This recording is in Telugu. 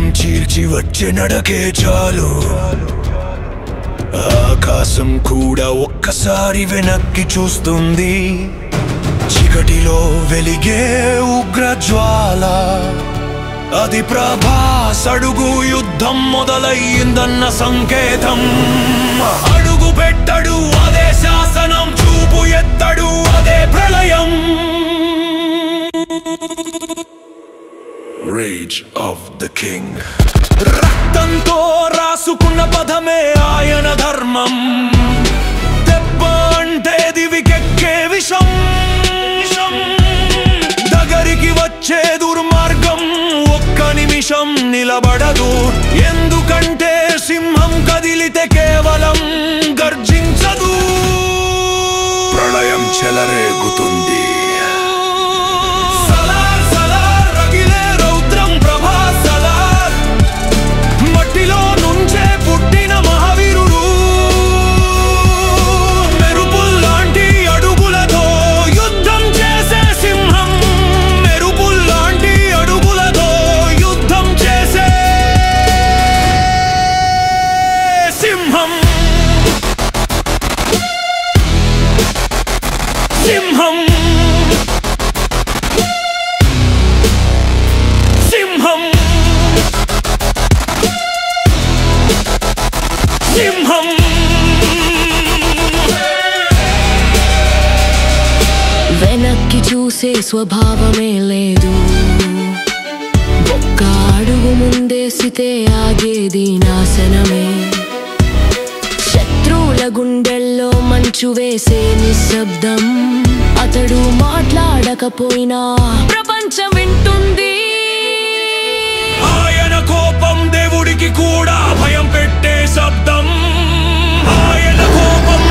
తీరం చీల్చి వచ్చే నడకే చాలు ఆకాశం కూడా ఒక్కసారి వెనక్కి చూస్తుంది చీకటిలో వెలిగే ఉగ్రజ్వాల అది ప్రభాస్ అడుగు యుద్ధం మొదలయ్యిందన్న సంకేతం అడుగు పెట్టడు అదే శాసనం చూపు ఎత్తడు అదే ప్రళయం Rage of the King రక్తంతో రాసుకున్న పదమే ఆయన ధర్మం దెబ్బ అంటే దివికెక్కే విషం దగ్గరికి వచ్చే దుర్మార్గం ఒక్క నిమిషం నిలబడదు ఎందుకంటే సింహం కదిలితే కేవలం గర్జించదు ప్రళయం చెలరేగుతుంది సింహం సింహం సింహం వెనక్కి చూసే స్వభావమే లేదు ఒక్క అడుగు ముందేసితే ఆగేది నాశనమే శత్రువుల గుండెల్లో మంచు వేసే నిశ్శబ్దం అతడు మాట్లాడకపోయినా ప్రపంచం వింటుంది ఆయన కోపం దేవుడికి కూడా భయం పెట్టే శబ్దం ఆయన కోపం